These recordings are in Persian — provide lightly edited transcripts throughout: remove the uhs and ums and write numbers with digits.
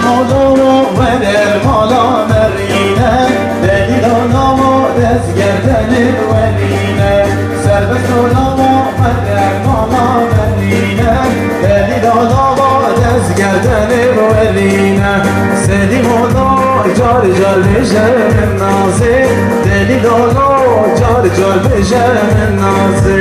مولا و در مالا مرینه دلیلانا و دزگردن ولینه سربست ناما و در مالا مرینه دلیلانا و دزگردن ولینه سلی مولا جار جار بشه من نازه دلیلانا جار جار بشه من نازه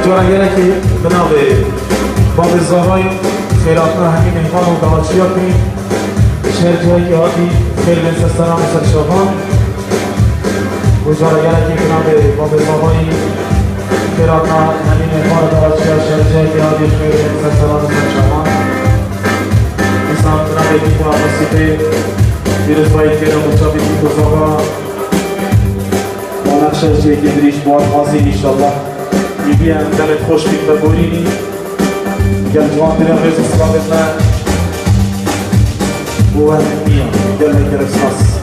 جوانگره که بنابه باب زارای خیراتنا همین مهمان و دعاتشیا کنیم شهر جایی که آتی خیل بن سستران و سرشاهان و جوانگره که بنابه باب زارای خیراتنا همین مهمان و دعاتشیا شهر جایی که آتی خیل بن سستران و سرشاهان انسان بنابه دیگه و مصیبه دیروز باید که رو مچابی دیگه زارا و نقشه جایی که دریش بار خاصی انشالله میبیم دلت خوش بید بگورینی گل جوان دیرم ریز اسلامت نه بوهن میان گل نگر احساس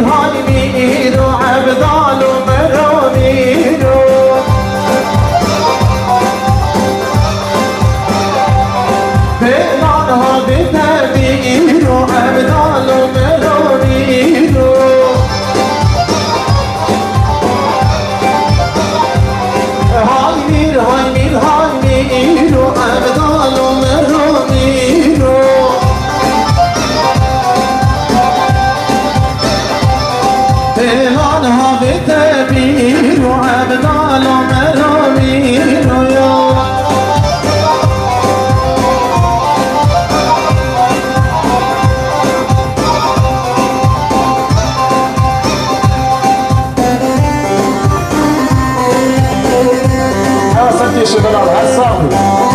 های میر و عبدال و مرامیر پیمان ها بتبیر و عبدال و مرامیر های میر و عبدال و مرامیر پیمان ها بتبیر و عبدال و مرامیر شباب هالصافي